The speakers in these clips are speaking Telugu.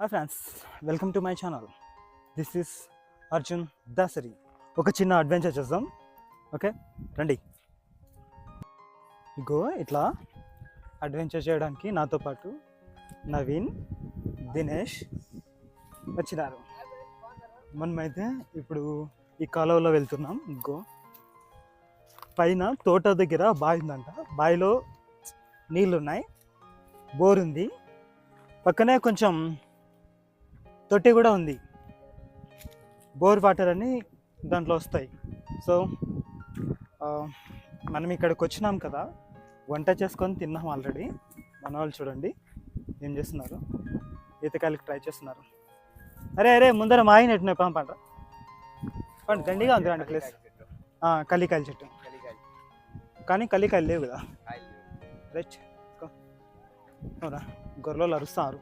Hi friends, welcome to my channel. This is Arjun Dasari. ఒక చిన్న అడ్వెంచర్ చేద్దాం. ఓకే రండి. ఇగో ఇట్లా అడ్వెంచర్ చేయడానికి నాతో పాటు నవీన్, దినేష్ వచ్చినారు. మనమైతే ఇప్పుడు ఈ కాలువలో వెళ్తున్నాం. ఇంకో పైన తోట దగ్గర బావి ఉందంట. బావిలో నీళ్ళు ఉన్నాయి, బోర్ ఉంది, పక్కనే కొంచెం తొట్టి కూడా ఉంది. బోర్ వాటర్ అని దాంట్లో వస్తాయి. సో మనం ఇక్కడికి వచ్చినాం కదా, వంట చేసుకొని తిన్నాం ఆల్రెడీ. మన వాళ్ళు చూడండి ఏం చేస్తున్నారు, ఈతకాయలకి ట్రై చేస్తున్నారు. అరే అరే ముందర మాయినట్టున్నాయి, పంట పంట దండిగా ఉంది అండి ప్లేస్. కలికాయల చెట్టు, కానీ కలికాయలు లేవు కదా. రైట్, గొర్రెలు అరుస్తారు.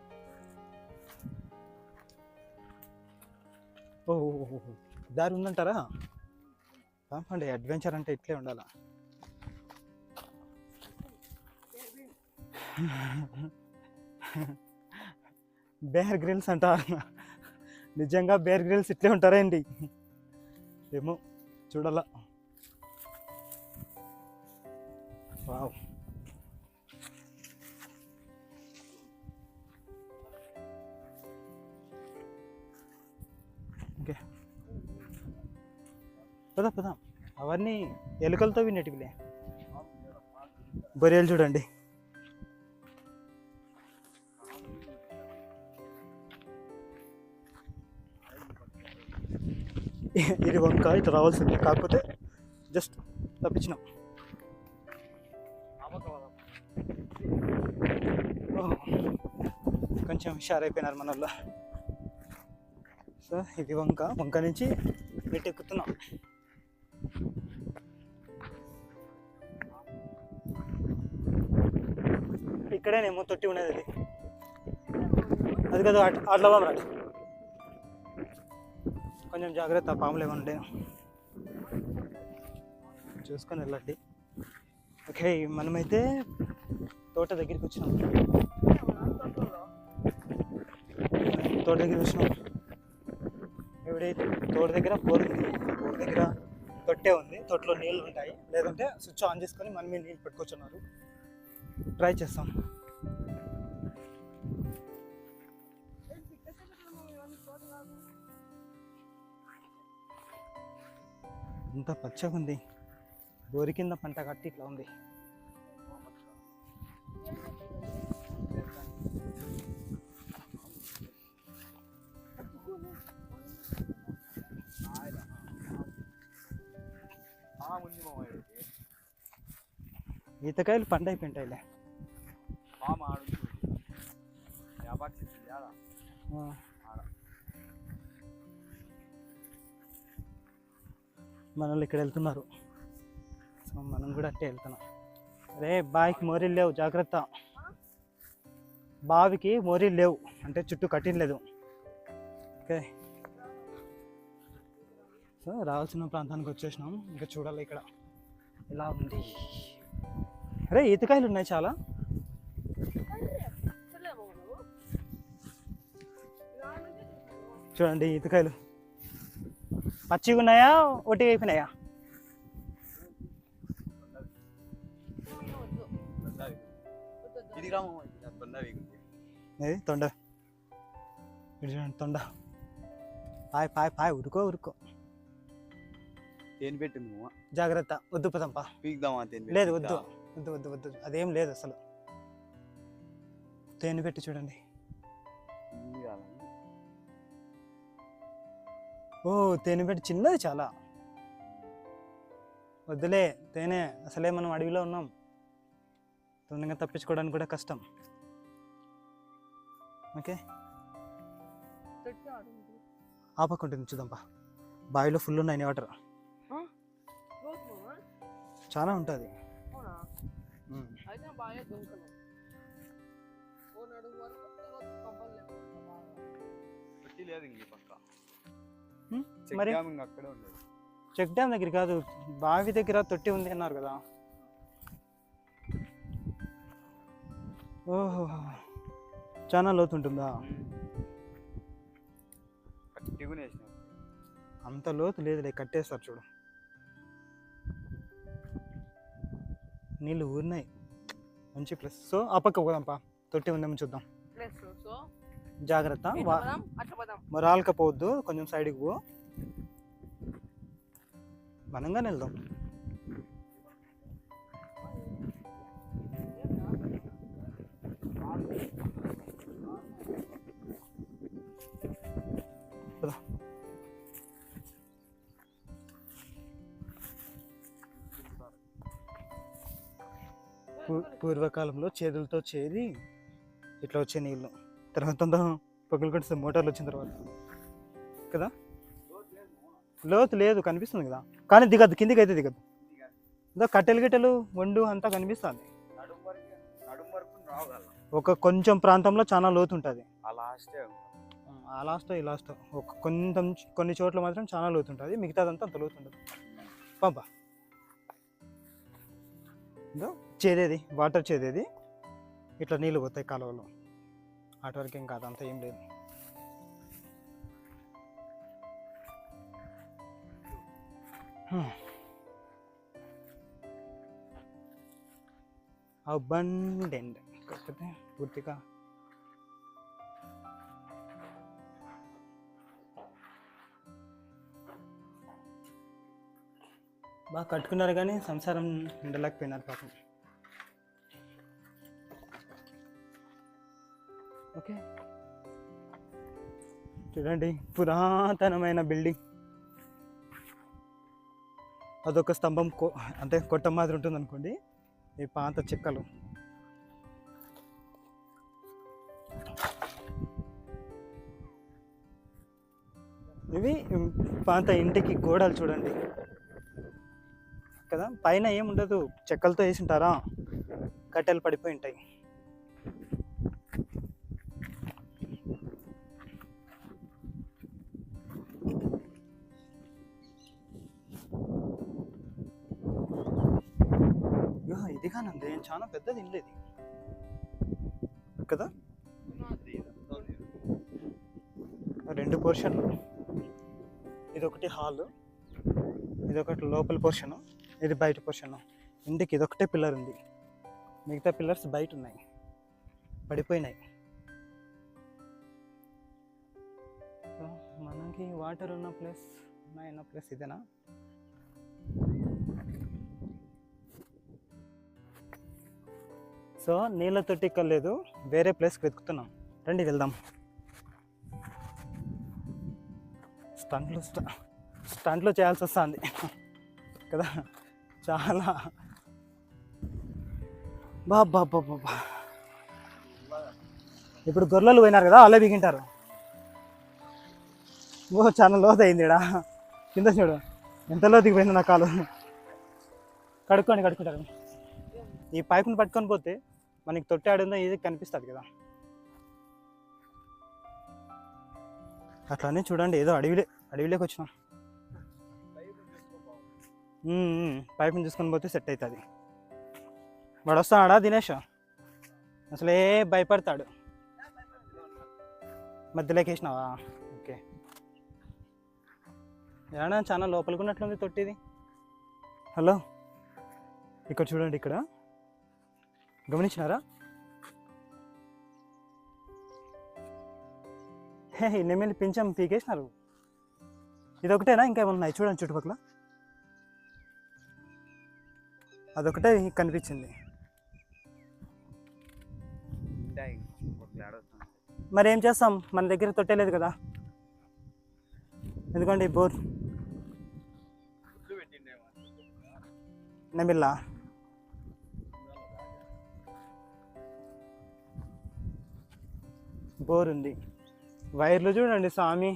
ఓహో, దారి ఉందంటారా? పంపండి, అడ్వెంచర్ అంటే ఇట్లే ఉండాలా. బేర్ గ్రిల్స్ అంటారు. నిజంగా బేర్ గ్రిల్స్ ఇట్లే ఉంటారేంటి? ఏమో చూడాలా. వావ్, ఓకే పదా పదా. అవన్నీ ఎలుకలతో వినేటివిలే. గొర్రెలు చూడండి. ఇది వంక, ఇటు రావాల్సింది, కాకపోతే జస్ట్ తప్పించినాం. కొంచెం హుషారు అయిపోయినారు మన వాళ్ళు. సో ఇది వంక, వంక నుంచి ఇటు ఎక్కుతున్నాం. ఇక్కడేనేమో తొట్టి ఉండేది. అది కదా, అట్లా రండి. కొంచెం జాగ్రత్త, పాములు ఏమంటే చూసుకొని వెళ్ళండి. ఓకే, మనమైతే తోట దగ్గరికి వచ్చినాం. తోట దగ్గర వచ్చినాం. ఎవడైతే తోట దగ్గర బోర్ ఉంది, బోర్ దగ్గర తొట్టే ఉంది. తొట్టులో నీళ్ళు ఉంటాయి, లేదంటే స్విచ్ ఆన్ చేసుకొని మనమే నీళ్ళు పెట్టుకొచ్చున్నారు. ట్రై చేస్తాం. అంత పచ్చగా ఉంది, బోరి కింద పంట కట్టి ఇట్లా ఉంది. ఈతకాయలు పంట అయిపోయింటాయిలే. మనల్ని ఇక్కడ వెళ్తున్నారు, సో మనం కూడా అట్టే వెళ్తున్నాం. అరే బావికి మోరీలు లేవు, జాగ్రత్త. బావికి మోరీలు లేవు అంటే చుట్టూ కట్టినలేదు. ఓకే, సో రావాల్సిన ప్రాంతానికి వచ్చేసినాం. ఇంకా చూడాలి ఇక్కడ ఎలా ఉంది. అరే ఈతకాయలు ఉన్నాయి చాలా. చూడండి ఈతకాయలు పచ్చిగా ఉన్నాయా, ఒట్టిగా అయిపోయినాయా? ఏది తొండ, ఇది చూడండి తొండ. పాయ్ పాయ్ పాయ్, ఉరుకో ఉరుకో. తేనె పెట్టింది జాగ్రత్త, వద్దు పదంపా. పీకుదామా? లేదు వద్దు వద్దు వద్దు వద్దు, అదేం లేదు అసలు. తేనె పెట్టి చూడండి. ఓ తేనె పెట్టి చిన్నది చాలా. వద్దులే తేనె, అసలే మనం అడవిలో ఉన్నాం, తొందరగా తప్పించుకోవడానికి కూడా కష్టం. ఓకే, ఆపకుంటుంది చూద్దాంపా. బావిలో ఫుల్ ఉన్నాయి వాటర్, చాలా ఉంటుంది. మరి చెక్ డ్యామ్ దగ్గర కాదు, బావి దగ్గర తొట్టి ఉంది అన్నారు కదా. ఓహో, చాలా లోతుంటుందా? గట్టిగానే వేసినావు. అంత లోతు లేదులే, కట్టేస్తారు చూడు. నీళ్ళు ఊరినాయి, మంచి ప్లేస్. సో ఆ పక్క పోదాంపా, తొట్టి ఉందేమో చూద్దాం. జాగ్రత్త, మరి ఆల్కపోవద్దు, కొంచెం సైడ్కి పో, బలంగానే వెళ్దాం. పూర్వకాలంలో చేతులతో చేరి ఇట్లా వచ్చే నీళ్ళు, తర్వాత పగులు కొట్టిస్తే మోటార్లు వచ్చిన తర్వాత కదా. లోతు లేదు, కనిపిస్తుంది కదా, కానీ దిగద్దు, కిందికి అయితే దిగద్దు. ఇంకా కట్టెలు గిట్టెలు వండు అంతా కనిపిస్తుంది. నడుము వరకు రావాలి. ఒక కొంచెం ప్రాంతంలో చాలా లోతు ఉంటుంది. ఆ లాస్టే ఆ లాస్ట్ ఈ లాస్ట్ ఒక కొన్ని చోట్ల మాత్రం చాలా లోతు ఉంటుంది, మిగతాదంతా అంత లోతు ఉండదు. పంప చేదేది, వాటర్ చేదేది, ఇట్లా నీళ్ళు పోతాయి కాలువలో. ఆట వరకు ఏం కాదు, అంత ఏం లేదు. అబండెంట్ కాకపోతే పూర్తిగా బాగా కట్టుకున్నారు, కానీ సంసారం ఉండలేకపోయినారు పాపం. ఓకే, చూడండి పురాతనమైన బిల్డింగ్. అదొక స్తంభం అంటే కొట్ట మాదిరి ఉంటుంది అనుకోండి, ఈ పాత చెక్కలు. ఇవి పాత ఇంటికి గోడలు చూడండి కదా, పైన ఏముండదు, చెక్కలతో వేసి ఉంటారా, కట్టెలు పడిపోయి ఉంటాయి. ఇది కానండి, చాలా పెద్దది ఇల్లు ఇది కదా, 2 పోర్షన్లు. ఇదొకటి హాల్, ఇదొకటి లోపల పోర్షను, ఇది బయట పోర్షను. ఇంటికి ఇదొకటే పిల్లర్ ఉంది, మిగతా పిల్లర్స్ బయట ఉన్నాయి, పడిపోయినాయి. సో మనకి వాటర్ ఉన్న ప్లేస్ ఇదేనా? సో నీళ్ళ తొట్టి కలేదు, వేరే ప్లేస్కి వెతుకుతున్నాం, రండి వెళ్దాం. స్టంట్లు చేయాల్సి వస్తుంది కదా, చాలా. బాబా ఇప్పుడు గొర్రెలు పోయినారు కదా, అలా బిగింటారు. ఓ చాలా లోతు అయింది ఇక్కడ, కింద చూడు ఎంత లోతుకి పోయింది నా కాలు. కడుక్కుంటారు. ఈ పైపుని పట్టుకొని పోతే మనకి తొట్టి ఆడిందో ఇది కనిపిస్తుంది కదా. అట్లానే చూడండి, ఏదో అడవిలోకి వచ్చినాం. పైపుని చూసుకొని పోతే సెట్ అవుతుంది. వాడు వస్తాడా దినేష్? అసలే భయపడతాడు. మధ్యలోకి వేసినావా? ఓకే. ఏమన్నా చాలా లోపలికి ఉన్నట్లుంది తొట్టిది. హలో, ఇక్కడ చూడండి, ఇక్కడ గమనించినారా? నెమ్మలి పింఛం పీకేసినారు. ఇదొకటేనా, ఇంకేమన్నాయి చూడండి చుట్టుపక్కల? అదొకటే కనిపించింది. మరి ఏం చేస్తాం, మన దగ్గర తొట్టేలేదు కదా, ఎందుకంటే బోర్ నెమిల్లా. బోర్ ఉంది, వైర్లు చూడండి స్వామి,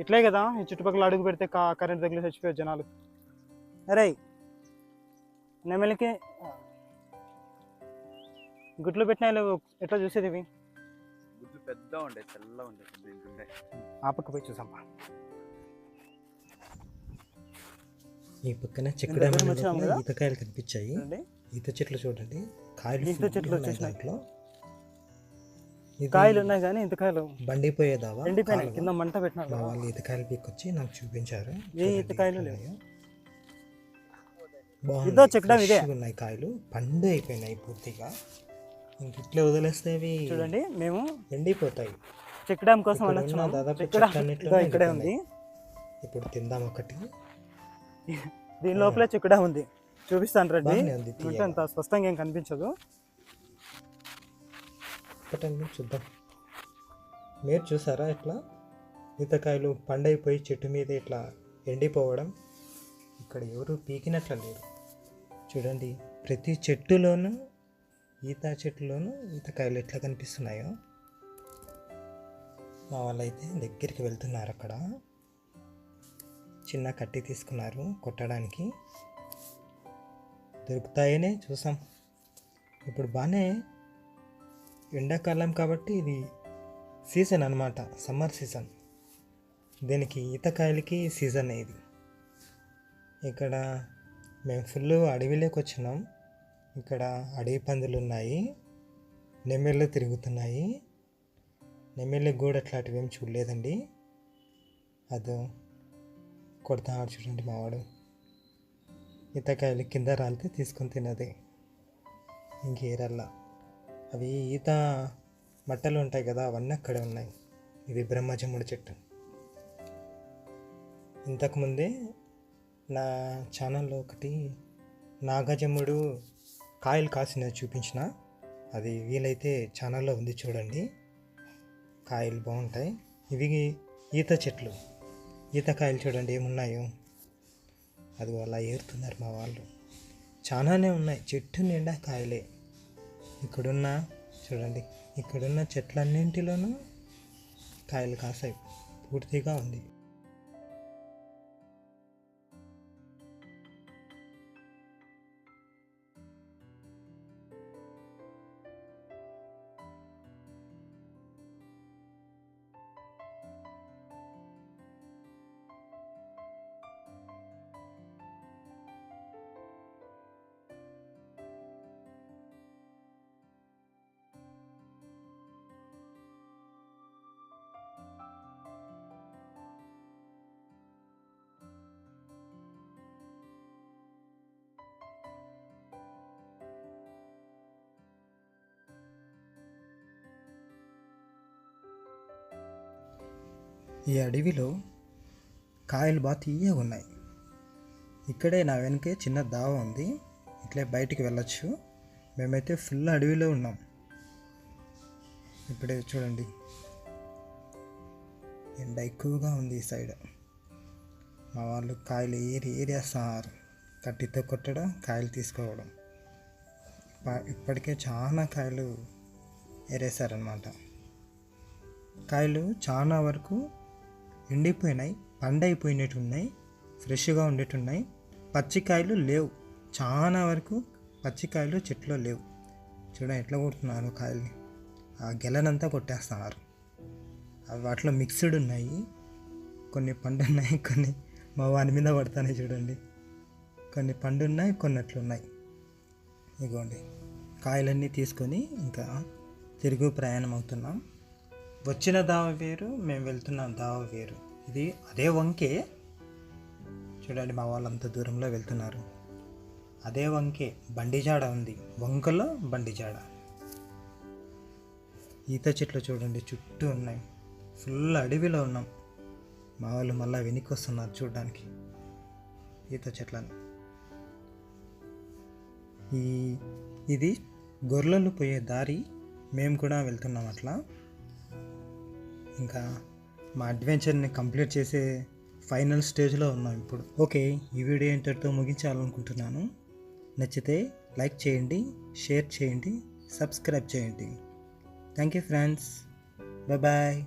ఇట్లే కదా ఈ చుట్టుపక్కల అడుగు పెడితే కరెంట్ తగిలి చచ్చిపోయారు జనాలు. అరే నెమలికి గుడ్లు పెట్టినా ఎట్లా చూసేది? ఇవి గుడ్లు పెద్ద ఉండే, తెల్ల ఉండే. ఆ పక్క పోయి చూసాం. ఈ పక్కన చిక్కుడు ఈతకాయలు కనిపించాయి. ఈత చెట్లు చూడండి, కాయలు ఈత చెట్లు వచ్చేసినాయి. దాంట్లో ఇది కాయలు ఉన్నాయి కానీ ఈతకాయలు బండిపోయేదావా ఎండిపోయినాయి, కాలువ. కింద మంట పెట్టినారు మా కదా. వాళ్ళు ఈతకాయలు పీకొచ్చి నాకు చూపించారు. ఏ చూడండి ఈతకాయలు ఎట్లా లేవు. ఉన్నాయో. బాగున్నాయి, ఇదో చెక్కడం ఇదే. ఫ్రెష్గా ఉన్నాయి కాయలు, పండు అయిపోయినాయి పూర్తిగా. ఇంక ఇట్లా వదిలేస్తే అవి చూడండి మేము ఎండిపోతాయి. చెక్ డ్యామ్ కోసం ఇక్కడ వెళ్ళొచ్చున్నాం. ఉన్న దాదాపు చెక్ డ్యామ్ చెట్లన్నిట్లో ఇదో ఇక్కడే ఉంది. ఇప్పుడు తిందాం ఒకటి. దీని లోపలే చెక్ డ్యామ్ ఉంది, చూపిస్తాను రండి. బాగానే ఉంది, అంటే తీయగా. అంత స్పష్టంగా ఏం కనిపించదు. ఒకటండి చూద్దాం. మీరు చూసారా ఇట్లా ఈతకాయలు పండైపోయి చెట్టు మీద ఇట్లా ఎండిపోవడం? ఇక్కడ ఎవరు పీకినట్ల లేరు. చూడండి ప్రతి చెట్టులోనూ, ఈత చెట్టులోనూ ఈతకాయలు ఎట్లా కనిపిస్తున్నాయో. మా వాళ్ళైతే దగ్గరికి వెళ్తున్నారు. అక్కడ చిన్న కట్టి తీసుకున్నారు కొట్టడానికి. దొరుకుతాయనే చూసాం. ఇప్పుడు బాగానే ఎండాకాలం కాబట్టి ఇది సీజన్ అన్నమాట, సమ్మర్ సీజన్. దీనికి ఈతకాయలకి సీజన్ ఇది. ఇక్కడ మేము ఫుల్ అడవిలోకి వచ్చినాం. ఇక్కడ అడవి పందులు ఉన్నాయి, నెమ్మళ్ళు తిరుగుతున్నాయి. నెమ్మళ్ళకి కూడా అట్లాంటివి ఏం చూడలేదండి. అదో కొడతాడు చూడండి మావాడు. ఈతకాయలు కింద రాలితే తీసుకొని తినది. ఇంకేరల్లా అవి ఈత మట్టలు ఉంటాయి కదా, అవన్నీ అక్కడే ఉన్నాయి. ఇది బ్రహ్మజముడి చెట్టు. ఇంతకుముందే నా ఛానల్లో ఒకటి నాగజమ్ముడు కాయలు కాసినది చూపించిన, అది వీలైతే ఛానల్లో ఉంది చూడండి. కాయలు బాగుంటాయి. ఇవి ఈత చెట్లు, ఈతకాయలు చూడండి ఏమున్నాయో. అది అలా ఏరుతున్నారు మా వాళ్ళు. చాలానే ఉన్నాయి, చెట్టు నిండా కాయలే. ఇక్కడున్న చూడండి, ఇక్కడున్న చెట్లన్నింటిలోనూ కాయలు కాసాయి, పూర్తిగా ఉంది. ఈ అడవిలో కాయలు బాగా తీయగా ఉన్నాయి. ఇక్కడే నా వెనకే చిన్న దావ ఉంది, ఇట్లే బయటికి వెళ్ళొచ్చు. మేమైతే ఫుల్ అడవిలో ఉన్నాం. ఇప్పుడే చూడండి ఎండ ఎక్కువగా ఉంది ఈ సైడ్. మా వాళ్ళు కాయలు ఏరేస్తారు, కట్టితో కొట్టడం, కాయలు తీసుకోవడం. ఇప్పటికే చాలా కాయలు ఏరేశారనమాట. కాయలు చాలా వరకు ఎండిపోయినాయి, పండైపోయినట్టు ఉన్నాయి, ఫ్రెష్గా ఉండేటున్నాయి. పచ్చికాయలు లేవు, చాలా వరకు పచ్చికాయలు చెట్లో లేవు. చూడండి ఎట్లా కొడుతున్నారు కాయల్ని, ఆ గెలనంతా కొట్టేస్తున్నారు. అవి వాటిలో మిక్స్డ్ ఉన్నాయి, కొన్ని పండు ఉన్నాయి, కొన్ని మా వాని మీద పడతాయి చూడండి. కొన్ని పండు ఉన్నాయి, కొన్ని అట్లున్నాయి. ఇగోండి కాయలన్నీ తీసుకొని ఇంకా తిరుగు ప్రయాణం అవుతున్నాం. వచ్చిన దావ వేరు, మేము వెళ్తున్నాం దావ వేరు. ఇది అదే వంకే చూడండి, మా వాళ్ళు అంత దూరంలో వెళ్తున్నారు. అదే వంకే బండిజాడ ఉంది, వంకలో బండిజాడ. ఈత చెట్లు చూడండి చుట్టూ ఉన్నాయి, ఫుల్ అడవిలో ఉన్నాం. మా వాళ్ళు మళ్ళీ వెనక్కి వస్తున్నారు చూడడానికి ఈత చెట్లను. ఇది గొర్రెలు పోయే దారి, మేము కూడా వెళ్తున్నాం అట్లా. ఇంకా మా అడ్వెంచర్ని కంప్లీట్ చేసే ఫైనల్ స్టేజ్లో ఉన్నాం ఇప్పుడు. ఓకే, ఈ వీడియో ఇంతటితో ముగించాలనుకుంటున్నాను. నచ్చితే లైక్ చేయండి, షేర్ చేయండి, సబ్స్క్రైబ్ చేయండి. Thank you friends, bye bye.